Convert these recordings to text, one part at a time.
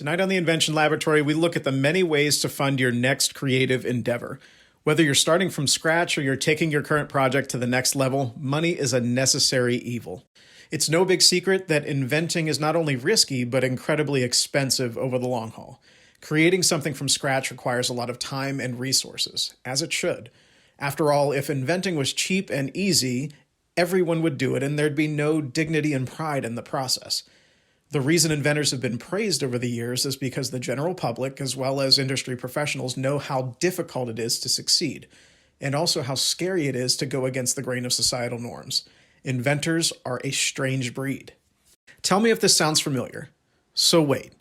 Tonight on the Invention Laboratory, we look at the many ways to fund your next creative endeavor. Whether you're starting from scratch or you're taking your current project to the next level, money is a necessary evil. It's no big secret that inventing is not only risky, but incredibly expensive over the long haul. Creating something from scratch requires a lot of time and resources, as it should. After all, if inventing was cheap and easy, everyone would do it and there'd be no dignity and pride in the process. The reason inventors have been praised over the years is because the general public, as well as industry professionals, know how difficult it is to succeed, and also how scary it is to go against the grain of societal norms. Inventors are a strange breed. Tell me if this sounds familiar. So wait,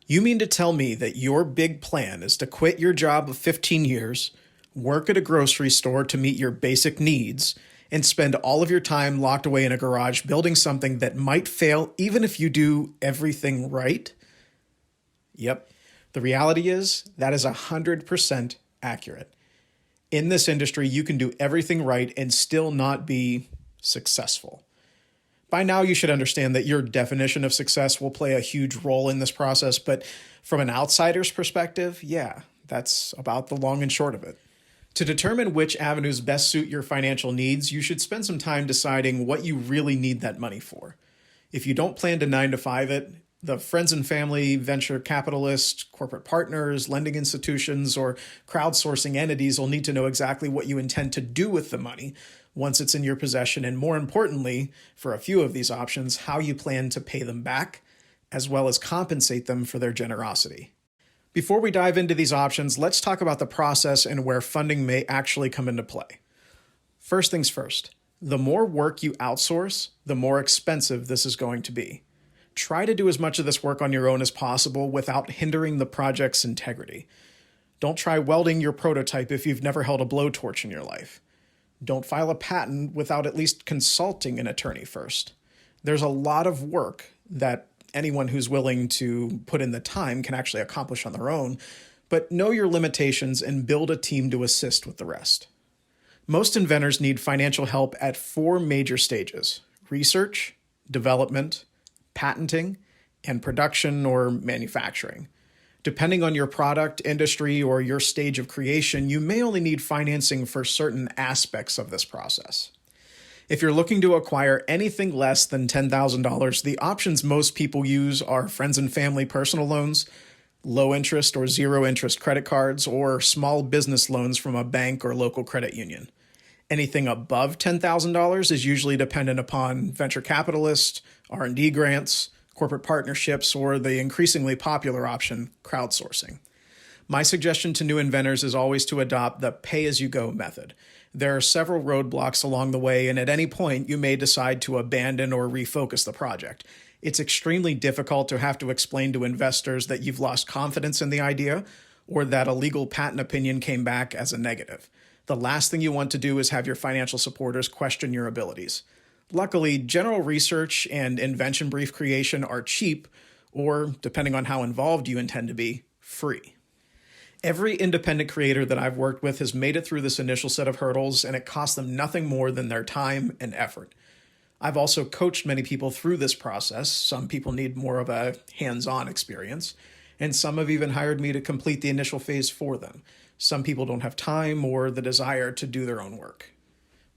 you mean to tell me that your big plan is to quit your job of 15 years, work at a grocery store to meet your basic needs, and spend all of your time locked away in a garage building something that might fail even if you do everything right? Yep. The reality is that is 100% accurate. In this industry, you can do everything right and still not be successful. By now, you should understand that your definition of success will play a huge role in this process, but from an outsider's perspective, yeah, that's about the long and short of it. To determine which avenues best suit your financial needs, you should spend some time deciding what you really need that money for. If you don't plan to 9-to-5 it, the friends and family, venture capitalists, corporate partners, lending institutions, or crowdsourcing entities will need to know exactly what you intend to do with the money once it's in your possession, and more importantly, for a few of these options, how you plan to pay them back, as well as compensate them for their generosity. Before we dive into these options, let's talk about the process and where funding may actually come into play. First things first, the more work you outsource, the more expensive this is going to be. Try to do as much of this work on your own as possible without hindering the project's integrity. Don't try welding your prototype if you've never held a blowtorch in your life. Don't file a patent without at least consulting an attorney first. There's a lot of work that anyone who's willing to put in the time can actually accomplish on their own, but know your limitations and build a team to assist with the rest. Most inventors need financial help at 4 major stages: research, development, patenting, and production or manufacturing. Depending on your product, industry, or your stage of creation, you may only need financing for certain aspects of this process. If you're looking to acquire anything less than $10,000, the options most people use are friends and family personal loans, low interest or zero interest credit cards, or small business loans from a bank or local credit union. Anything above $10,000 is usually dependent upon venture capitalists, R&D grants, corporate partnerships, or the increasingly popular option, crowdsourcing. My suggestion to new inventors is always to adopt the pay-as-you-go method. There are several roadblocks along the way, and at any point, you may decide to abandon or refocus the project. It's extremely difficult to have to explain to investors that you've lost confidence in the idea or that a legal patent opinion came back as a negative. The last thing you want to do is have your financial supporters question your abilities. Luckily, general research and invention brief creation are cheap, or, depending on how involved you intend to be, free. Every independent creator that I've worked with has made it through this initial set of hurdles, and it costs them nothing more than their time and effort. I've also coached many people through this process. Some people need more of a hands-on experience, and some have even hired me to complete the initial phase for them. Some people don't have time or the desire to do their own work.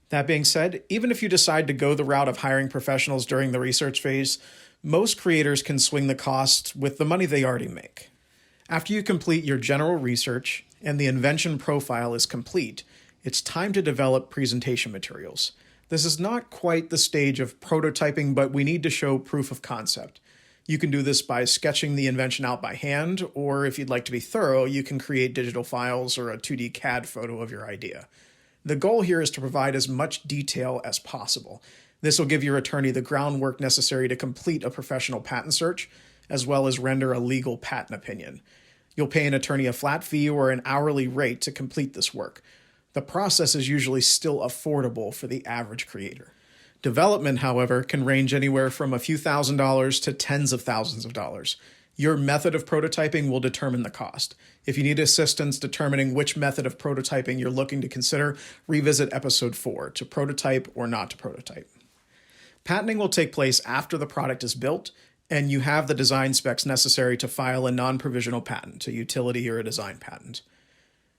That being said, even if you decide to go the route of hiring professionals during the research phase, most creators can swing the cost with the money they already make. After you complete your general research and the invention profile is complete, it's time to develop presentation materials. This is not quite the stage of prototyping, but we need to show proof of concept. You can do this by sketching the invention out by hand, or if you'd like to be thorough, you can create digital files or a 2D CAD photo of your idea. The goal here is to provide as much detail as possible. This will give your attorney the groundwork necessary to complete a professional patent search, as well as render a legal patent opinion. You'll pay an attorney a flat fee or an hourly rate to complete this work. The process is usually still affordable for the average creator. Development, however, can range anywhere from a few $1,000s to tens of thousands of dollars. Your method of prototyping will determine the cost. If you need assistance determining which method of prototyping you're looking to consider, revisit episode 4, to prototype or not to prototype. Patenting will take place after the product is built, and you have the design specs necessary to file a non-provisional patent, a utility or a design patent.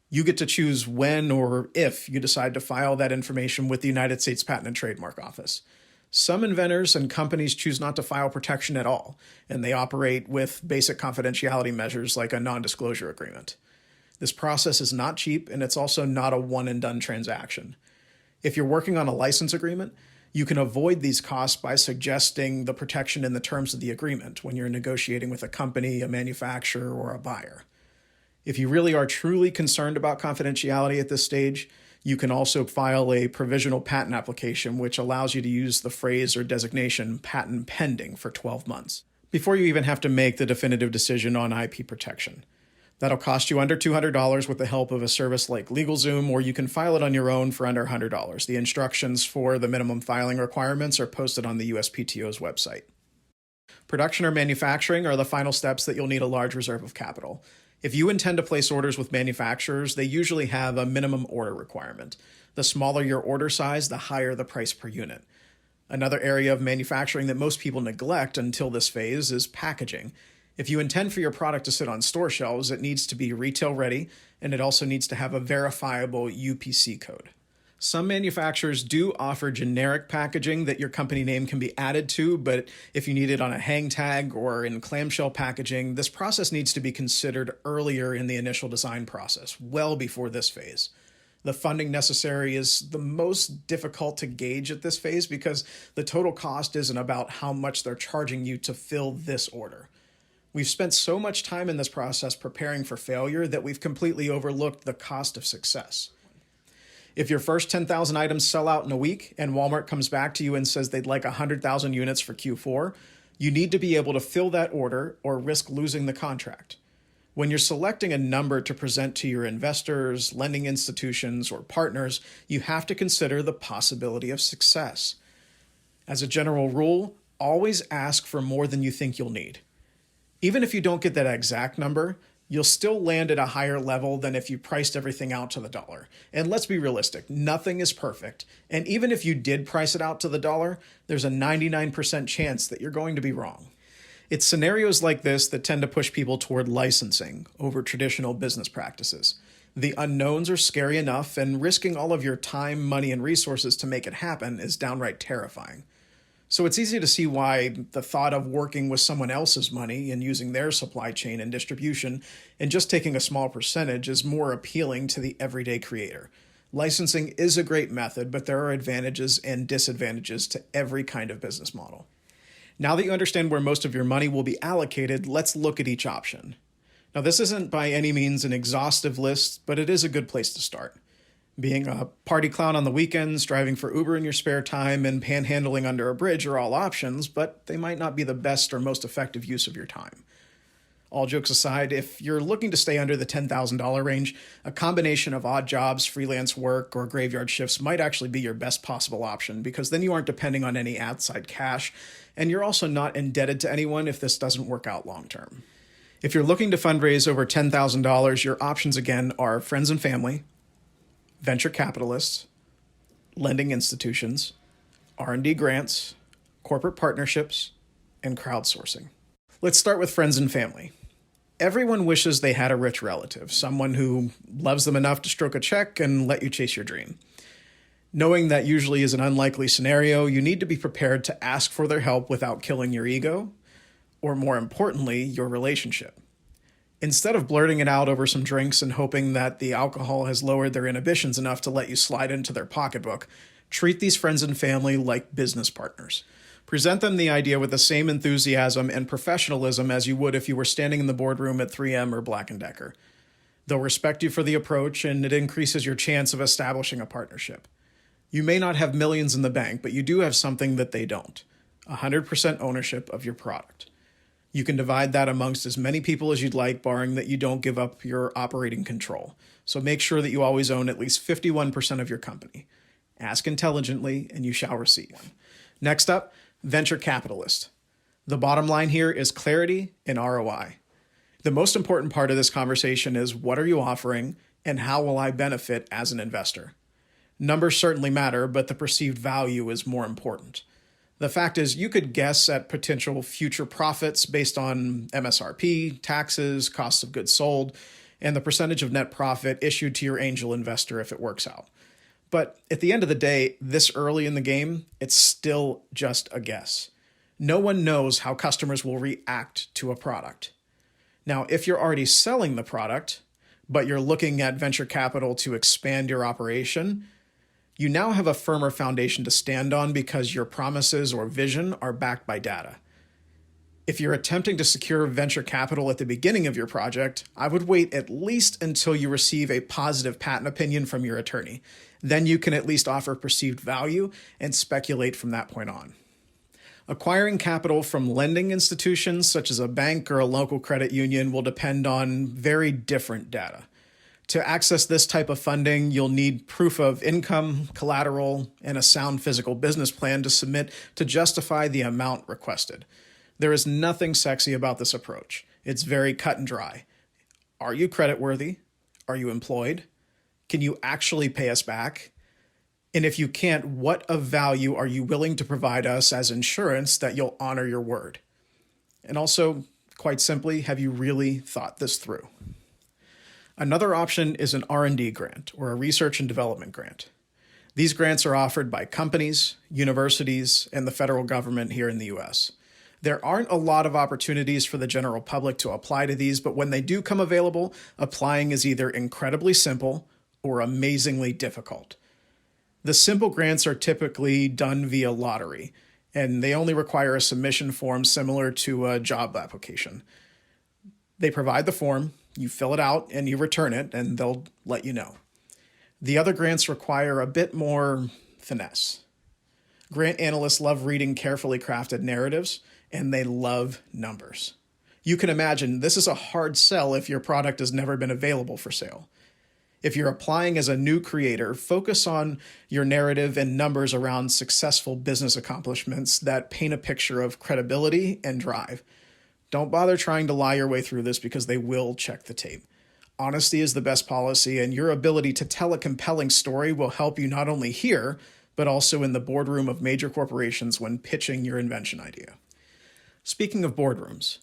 You get to choose when or if you decide to file that information with the United States Patent and Trademark Office. Some inventors and companies choose not to file protection at all, and they operate with basic confidentiality measures like a non-disclosure agreement. This process is not cheap, and it's also not a one-and-done transaction. If you're working on a license agreement, you can avoid these costs by suggesting the protection in the terms of the agreement when you're negotiating with a company, a manufacturer, or a buyer. If you really are truly concerned about confidentiality at this stage, you can also file a provisional patent application, which allows you to use the phrase or designation patent pending for 12 months before you even have to make the definitive decision on IP protection. That'll cost you under $200 with the help of a service like LegalZoom, or you can file it on your own for under $100. The instructions for the minimum filing requirements are posted on the USPTO's website. Production or manufacturing are the final steps that you'll need a large reserve of capital. If you intend to place orders with manufacturers, they usually have a minimum order requirement. The smaller your order size, the higher the price per unit. Another area of manufacturing that most people neglect until this phase is packaging. If you intend for your product to sit on store shelves, it needs to be retail ready, and it also needs to have a verifiable UPC code. Some manufacturers do offer generic packaging that your company name can be added to, but if you need it on a hang tag or in clamshell packaging, this process needs to be considered earlier in the initial design process, well before this phase. The funding necessary is the most difficult to gauge at this phase because the total cost isn't about how much they're charging you to fill this order. We've spent so much time in this process preparing for failure that we've completely overlooked the cost of success. If your first 10,000 items sell out in a week and Walmart comes back to you and says they'd like 100,000 units for Q4, you need to be able to fill that order or risk losing the contract. When you're selecting a number to present to your investors, lending institutions, or partners, you have to consider the possibility of success. As a general rule, always ask for more than you think you'll need. Even if you don't get that exact number, you'll still land at a higher level than if you priced everything out to the dollar. And let's be realistic, nothing is perfect. And even if you did price it out to the dollar, there's a 99% chance that you're going to be wrong. It's scenarios like this that tend to push people toward licensing over traditional business practices. The unknowns are scary enough, and risking all of your time, money, and resources to make it happen is downright terrifying. So it's easy to see why the thought of working with someone else's money and using their supply chain and distribution and just taking a small percentage is more appealing to the everyday creator. Licensing is a great method, but there are advantages and disadvantages to every kind of business model. Now that you understand where most of your money will be allocated, let's look at each option. Now, this isn't by any means an exhaustive list, but it is a good place to start. Being a party clown on the weekends, driving for Uber in your spare time, and panhandling under a bridge are all options, but they might not be the best or most effective use of your time. All jokes aside, if you're looking to stay under the $10,000 range, a combination of odd jobs, freelance work, or graveyard shifts might actually be your best possible option, because then you aren't depending on any outside cash, and you're also not indebted to anyone if this doesn't work out long term. If you're looking to fundraise over $10,000, your options again are friends and family, venture capitalists, lending institutions, R&D grants, corporate partnerships, and crowdsourcing. Let's start with friends and family. Everyone wishes they had a rich relative, someone who loves them enough to stroke a check and let you chase your dream. Knowing that usually is an unlikely scenario, you need to be prepared to ask for their help without killing your ego, or more importantly, your relationship. Instead of blurting it out over some drinks and hoping that the alcohol has lowered their inhibitions enough to let you slide into their pocketbook, treat these friends and family like business partners. Present them the idea with the same enthusiasm and professionalism as you would if you were standing in the boardroom at 3M or Black & Decker. They'll respect you for the approach, and it increases your chance of establishing a partnership. You may not have millions in the bank, but you do have something that they don't: 100% ownership of your product. You can divide that amongst as many people as you'd like, barring that you don't give up your operating control. So make sure that you always own at least 51% of your company. Ask intelligently, and you shall receive. Next up, venture capitalist. The bottom line here is clarity and ROI. The most important part of this conversation is, what are you offering, and how will I benefit as an investor? Numbers certainly matter, but the perceived value is more important. The fact is, you could guess at potential future profits based on MSRP, taxes, cost of goods sold, and the percentage of net profit issued to your angel investor if it works out. But at the end of the day, this early in the game, it's still just a guess. No one knows how customers will react to a product. Now, if you're already selling the product, but you're looking at venture capital to expand your operation, you now have a firmer foundation to stand on because your promises or vision are backed by data. If you're attempting to secure venture capital at the beginning of your project, I would wait at least until you receive a positive patent opinion from your attorney. Then you can at least offer perceived value and speculate from that point on. Acquiring capital from lending institutions such as a bank or a local credit union will depend on very different data. To access this type of funding, you'll need proof of income, collateral, and a sound physical business plan to submit to justify the amount requested. There is nothing sexy about this approach. It's very cut and dry. Are you creditworthy? Are you employed? Can you actually pay us back? And if you can't, what of value are you willing to provide us as insurance that you'll honor your word? And also, quite simply, have you really thought this through? Another option is an R&D grant or a research and development grant. These grants are offered by companies, universities, and the federal government here in the US. There aren't a lot of opportunities for the general public to apply to these, but when they do come available, applying is either incredibly simple or amazingly difficult. The simple grants are typically done via lottery, and they only require a submission form similar to a job application. They provide the form, you fill it out, and you return it, and they'll let you know. The other grants require a bit more finesse. Grant analysts love reading carefully crafted narratives, and they love numbers. You can imagine this is a hard sell if your product has never been available for sale. If you're applying as a new creator, focus on your narrative and numbers around successful business accomplishments that paint a picture of credibility and drive. Don't bother trying to lie your way through this because they will check the tape. Honesty is the best policy, and your ability to tell a compelling story will help you not only here, but also in the boardroom of major corporations when pitching your invention idea. Speaking of boardrooms,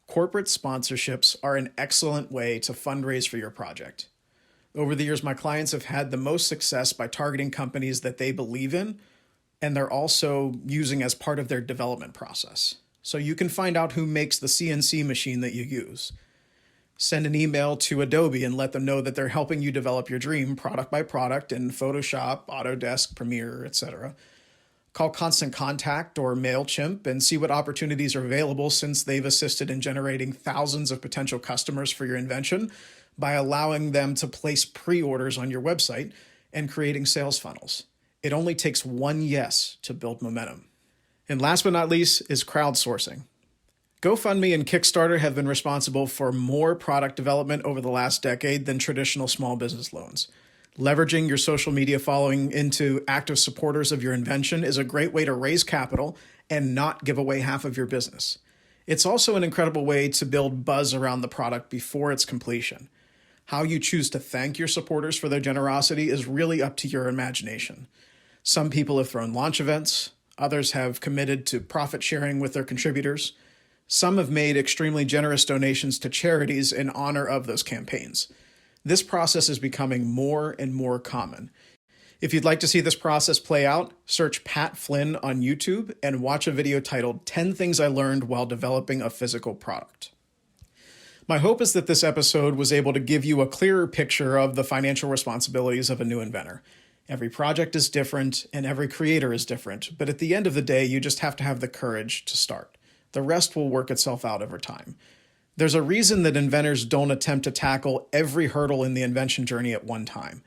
corporate sponsorships are an excellent way to fundraise for your project. Over the years, my clients have had the most success by targeting companies that they believe in, and they're also using as part of their development process. So you can find out who makes the CNC machine that you use. Send an email to Adobe and let them know that they're helping you develop your dream product by product in Photoshop, Autodesk, Premiere, etc. Call Constant Contact or MailChimp and see what opportunities are available since they've assisted in generating thousands of potential customers for your invention by allowing them to place pre-orders on your website and creating sales funnels. It only takes one yes to build momentum. And last but not least is crowdsourcing. GoFundMe and Kickstarter have been responsible for more product development over the last decade than traditional small business loans. Leveraging your social media following into active supporters of your invention is a great way to raise capital and not give away half of your business. It's also an incredible way to build buzz around the product before its completion. How you choose to thank your supporters for their generosity is really up to your imagination. Some people have thrown launch events, others have committed to profit sharing with their contributors. Some have made extremely generous donations to charities in honor of those campaigns. This process is becoming more and more common. If you'd like to see this process play out, search Pat Flynn on YouTube and watch a video titled 10 Things I Learned While Developing a Physical Product. My hope is that this episode was able to give you a clearer picture of the financial responsibilities of a new inventor. Every project is different and every creator is different, but at the end of the day, you just have to have the courage to start. The rest will work itself out over time. There's a reason that inventors don't attempt to tackle every hurdle in the invention journey at one time.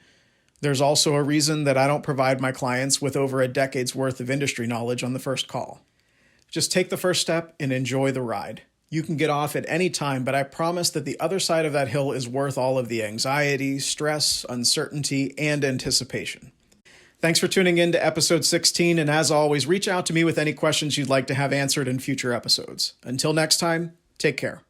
There's also a reason that I don't provide my clients with over a decade's worth of industry knowledge on the first call. Just take the first step and enjoy the ride. You can get off at any time, but I promise that the other side of that hill is worth all of the anxiety, stress, uncertainty, and anticipation. Thanks for tuning in to episode 16, and as always, reach out to me with any questions you'd like to have answered in future episodes. Until next time, take care.